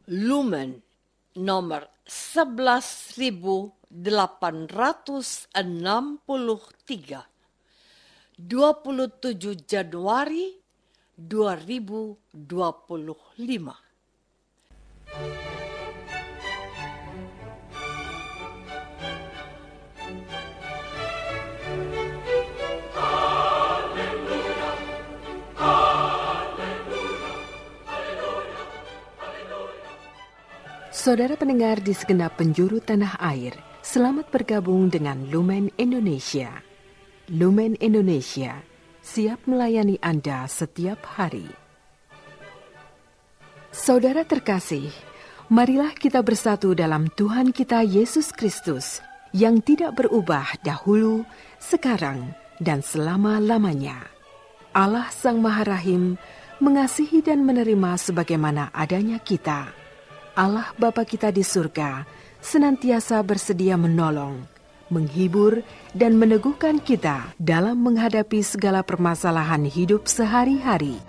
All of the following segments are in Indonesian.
Lumen nomor 11.863, 27 Januari 2025. Saudara pendengar di segenap penjuru tanah air, selamat bergabung dengan Lumen Indonesia. Lumen Indonesia siap melayani Anda setiap hari. Saudara terkasih, marilah kita bersatu dalam Tuhan kita Yesus Kristus yang tidak berubah dahulu, sekarang, dan selama-lamanya. Allah Sang Maha Rahim mengasihi dan menerima sebagaimana adanya kita. Allah Bapa kita di surga senantiasa bersedia menolong, menghibur, dan meneguhkan kita dalam menghadapi segala permasalahan hidup sehari-hari.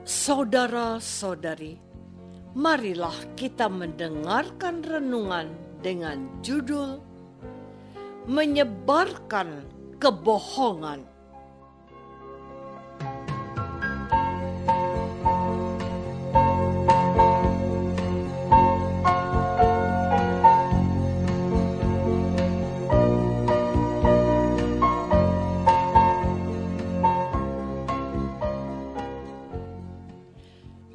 Saudara-saudari, marilah kita mendengarkan renungan dengan judul Menyebarkan Kebohongan.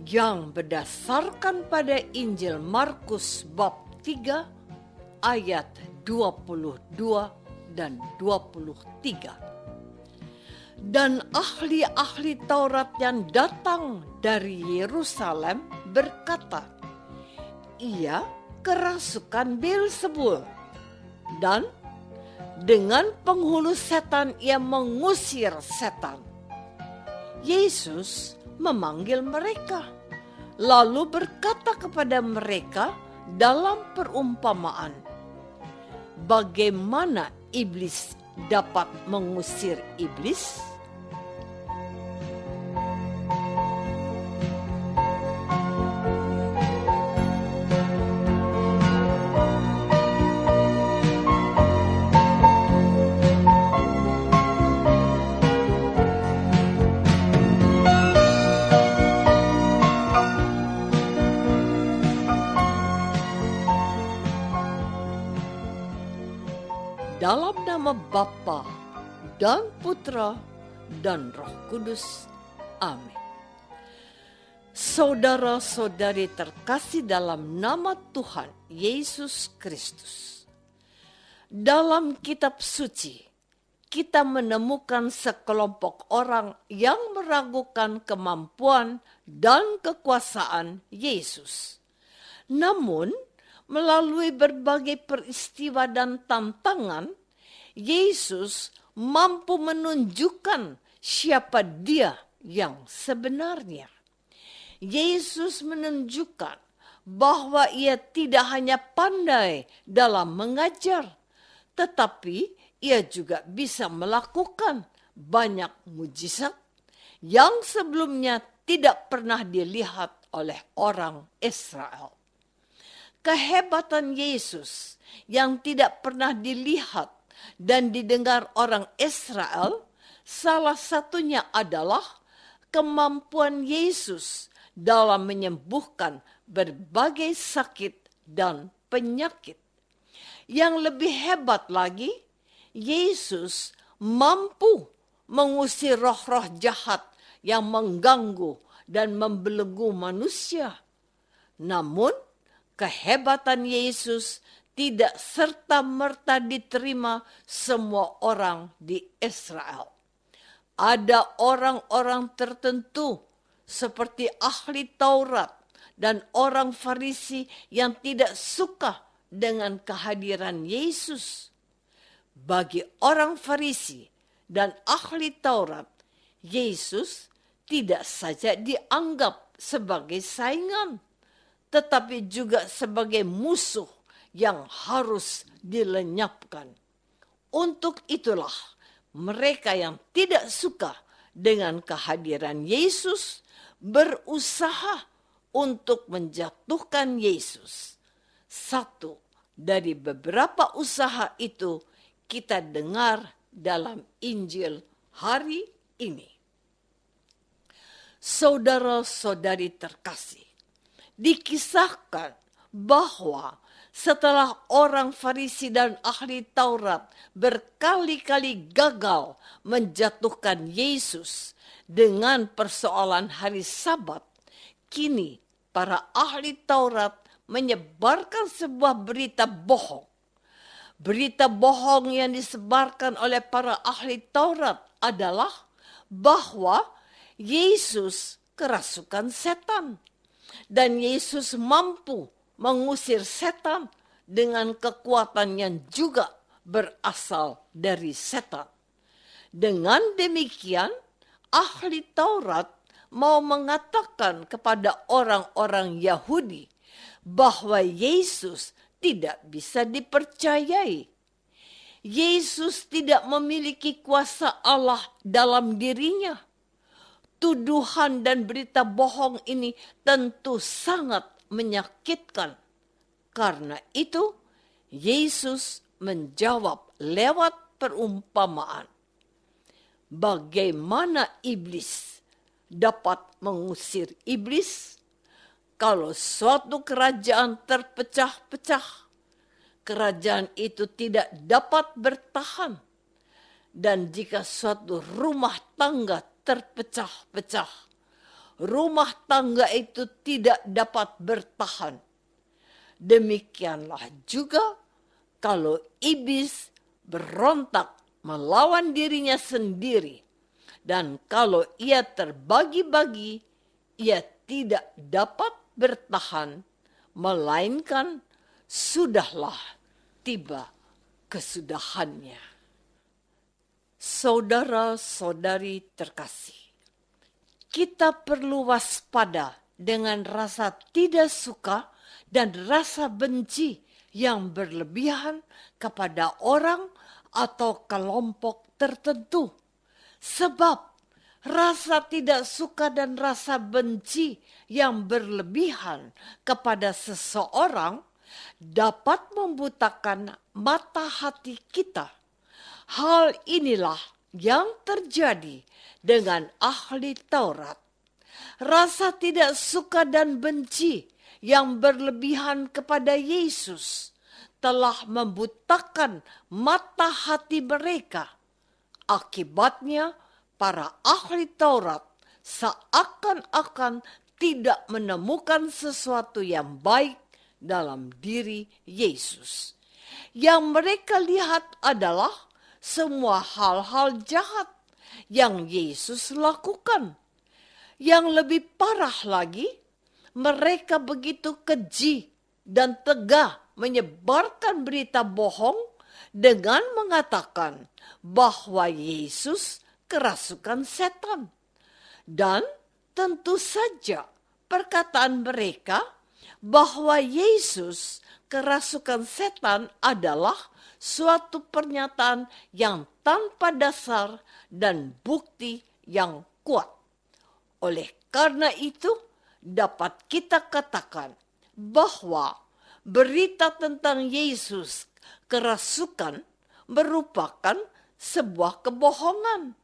Yang berdasarkan pada Injil Markus bab 3 ayat 22 dan 23. Dan ahli-ahli Taurat yang datang dari Yerusalem berkata, ia kerasukan Beelzebul, dan dengan penghulu setan ia mengusir setan. Yesus memanggil mereka, lalu berkata kepada mereka dalam perumpamaan, bagaimana iblis dapat mengusir iblis? Dalam nama Bapa dan Putra dan Roh Kudus. Amin. Saudara-saudari terkasih dalam nama Tuhan Yesus Kristus. Dalam kitab suci, kita menemukan sekelompok orang yang meragukan kemampuan dan kekuasaan Yesus. Namun, melalui berbagai peristiwa dan tantangan, Yesus mampu menunjukkan siapa Dia yang sebenarnya. Yesus menunjukkan bahwa Ia tidak hanya pandai dalam mengajar, tetapi Ia juga bisa melakukan banyak mujizat yang sebelumnya tidak pernah dilihat oleh orang Israel. Kehebatan Yesus yang tidak pernah dilihat dan didengar orang Israel, salah satunya adalah kemampuan Yesus dalam menyembuhkan berbagai sakit dan penyakit. Yang lebih hebat lagi, Yesus mampu mengusir roh-roh jahat yang mengganggu dan membelenggu manusia. Namun, kehebatan Yesus tidak serta-merta diterima semua orang di Israel. Ada orang-orang tertentu seperti ahli Taurat dan orang Farisi yang tidak suka dengan kehadiran Yesus. Bagi orang Farisi dan ahli Taurat, Yesus tidak saja dianggap sebagai saingan, tetapi juga sebagai musuh yang harus dilenyapkan. Untuk itulah mereka yang tidak suka dengan kehadiran Yesus berusaha untuk menjatuhkan Yesus. Satu dari beberapa usaha itu kita dengar dalam Injil hari ini. Saudara-saudari terkasih, dikisahkan bahwa setelah orang Farisi dan ahli Taurat berkali-kali gagal menjatuhkan Yesus dengan persoalan hari Sabat, kini para ahli Taurat menyebarkan sebuah berita bohong. Berita bohong yang disebarkan oleh para ahli Taurat adalah bahwa Yesus kerasukan setan dan Yesus mampu mengusir setan dengan kekuatan yang juga berasal dari setan. Dengan demikian, ahli Taurat mau mengatakan kepada orang-orang Yahudi bahwa Yesus tidak bisa dipercayai. Yesus tidak memiliki kuasa Allah dalam dirinya. Tuduhan dan berita bohong ini tentu sangat menyakitkan. Karena itu, Yesus menjawab lewat perumpamaan. Bagaimana iblis dapat mengusir iblis? Kalau suatu kerajaan terpecah-pecah, kerajaan itu tidak dapat bertahan. Dan jika suatu rumah tangga terpecah-pecah, rumah tangga itu tidak dapat bertahan. Demikianlah juga kalau iblis berontak melawan dirinya sendiri, dan kalau ia terbagi-bagi, ia tidak dapat bertahan, melainkan sudahlah tiba kesudahannya. Saudara-saudari terkasih, kita perlu waspada dengan rasa tidak suka dan rasa benci yang berlebihan kepada orang atau kelompok tertentu. Sebab rasa tidak suka dan rasa benci yang berlebihan kepada seseorang dapat membutakan mata hati kita. Hal inilah yang terjadi dengan ahli Taurat. Rasa tidak suka dan benci yang berlebihan kepada Yesus telah membutakan mata hati mereka. Akibatnya, para ahli Taurat seakan-akan tidak menemukan sesuatu yang baik dalam diri Yesus. Yang mereka lihat adalah semua hal-hal jahat yang Yesus lakukan. Yang lebih parah lagi, mereka begitu keji dan tegah menyebarkan berita bohong dengan mengatakan bahwa Yesus kerasukan setan. Dan tentu saja perkataan mereka bahwa Yesus kerasukan setan adalah suatu pernyataan yang tanpa dasar dan bukti yang kuat. Oleh karena itu, dapat kita katakan bahwa berita tentang Yesus kerasukan merupakan sebuah kebohongan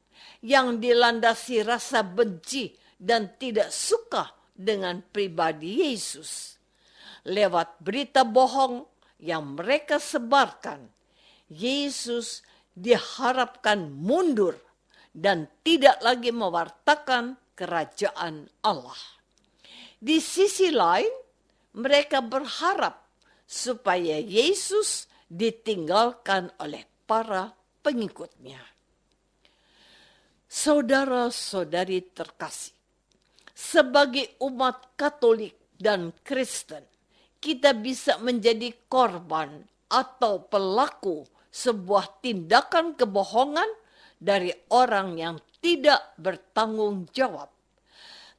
yang dilandasi rasa benci dan tidak suka dengan pribadi Yesus. Lewat berita bohong yang mereka sebarkan, Yesus diharapkan mundur dan tidak lagi mewartakan kerajaan Allah. Di sisi lain, mereka berharap supaya Yesus ditinggalkan oleh para pengikutnya. Saudara-saudari terkasih, sebagai umat Katolik dan Kristen, kita bisa menjadi korban atau pelaku sebuah tindakan kebohongan dari orang yang tidak bertanggung jawab.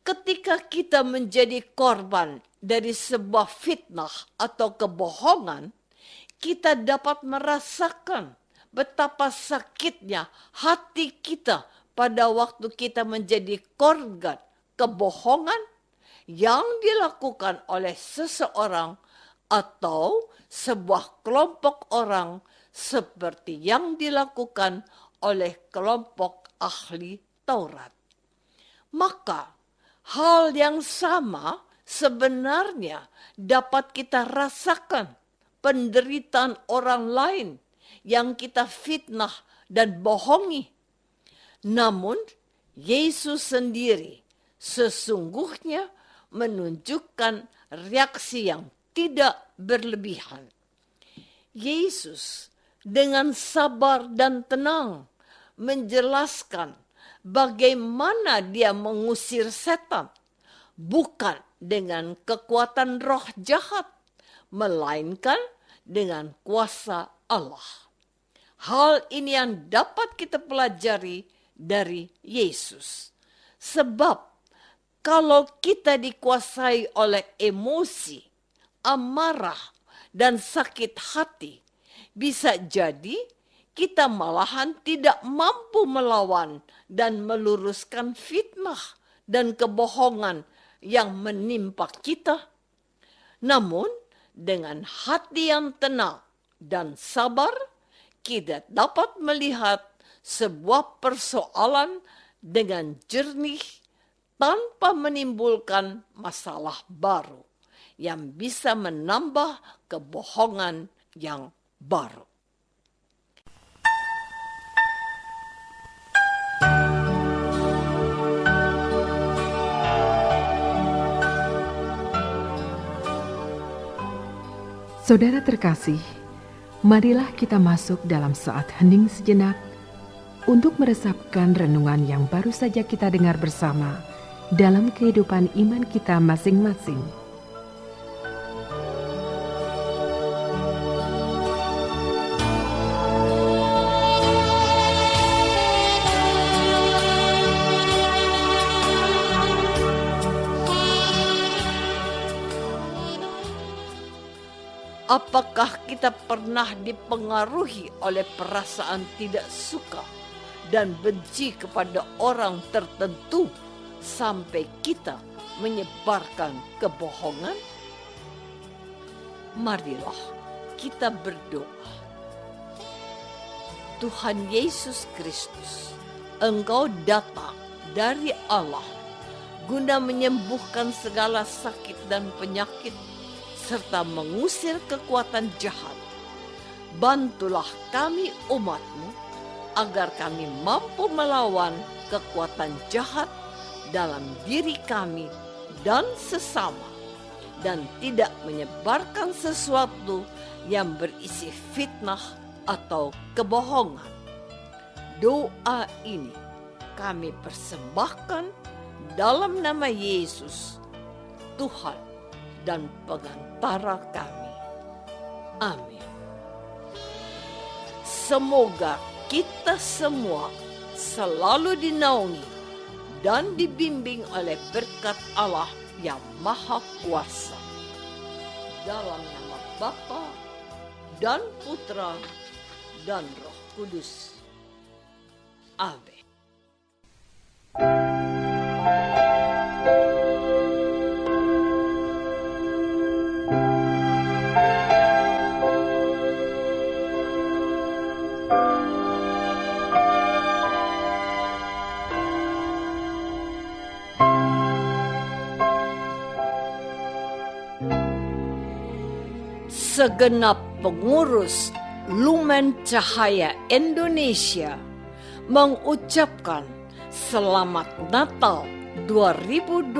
Ketika kita menjadi korban dari sebuah fitnah atau kebohongan, kita dapat merasakan betapa sakitnya hati kita pada waktu kita menjadi korban kebohongan yang dilakukan oleh seseorang atau sebuah kelompok orang seperti yang dilakukan oleh kelompok ahli Taurat. Maka hal yang sama sebenarnya dapat kita rasakan penderitaan orang lain yang kita fitnah dan bohongi. Namun Yesus sendiri sesungguhnya menunjukkan reaksi yang tidak berlebihan. Yesus dengan sabar dan tenang menjelaskan bagaimana dia mengusir setan, bukan dengan kekuatan roh jahat, melainkan dengan kuasa Allah. Hal ini yang dapat kita pelajari dari Yesus. Sebab kalau kita dikuasai oleh emosi, amarah, dan sakit hati, bisa jadi kita malahan tidak mampu melawan dan meluruskan fitnah dan kebohongan yang menimpa kita. Namun, dengan hati yang tenang dan sabar, kita dapat melihat sebuah persoalan dengan jernih tanpa menimbulkan masalah baru yang bisa menambah kebohongan yang baru. Saudara terkasih, marilah kita masuk dalam saat hening sejenak untuk meresapkan renungan yang baru saja kita dengar bersama dalam kehidupan iman kita masing-masing. Apakah kita pernah dipengaruhi oleh perasaan tidak suka dan benci kepada orang tertentu sampai kita menyebarkan kebohongan? Marilah kita berdoa. Tuhan Yesus Kristus, Engkau datang dari Allah guna menyembuhkan segala sakit dan penyakit serta mengusir kekuatan jahat. Bantulah kami umat-Mu agar kami mampu melawan kekuatan jahat dalam diri kami dan sesama, dan tidak menyebarkan sesuatu yang berisi fitnah atau kebohongan. Doa ini kami persembahkan dalam nama Yesus, Tuhan dan pengantara kami. Amin. Semoga kita semua selalu dinaungi dan dibimbing oleh berkat Allah yang Maha Kuasa. Dalam nama Bapa dan Putra dan Roh Kudus. Amin. Segenap pengurus Lumen Cahaya Indonesia mengucapkan Selamat Natal 2024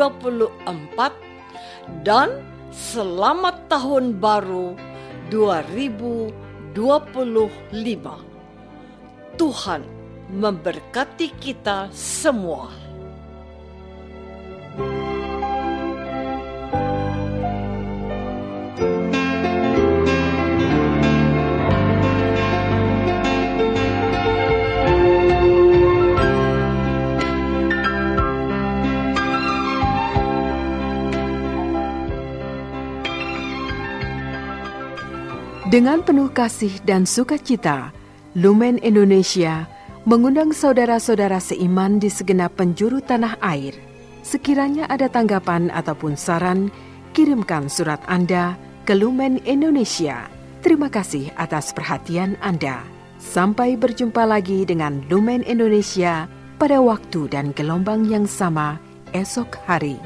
dan Selamat Tahun Baru 2025. Tuhan memberkati kita semua. Dengan penuh kasih dan sukacita, Lumen Indonesia mengundang saudara-saudara seiman di segenap penjuru tanah air. Sekiranya ada tanggapan ataupun saran, kirimkan surat Anda ke Lumen Indonesia. Terima kasih atas perhatian Anda. Sampai berjumpa lagi dengan Lumen Indonesia pada waktu dan gelombang yang sama esok hari.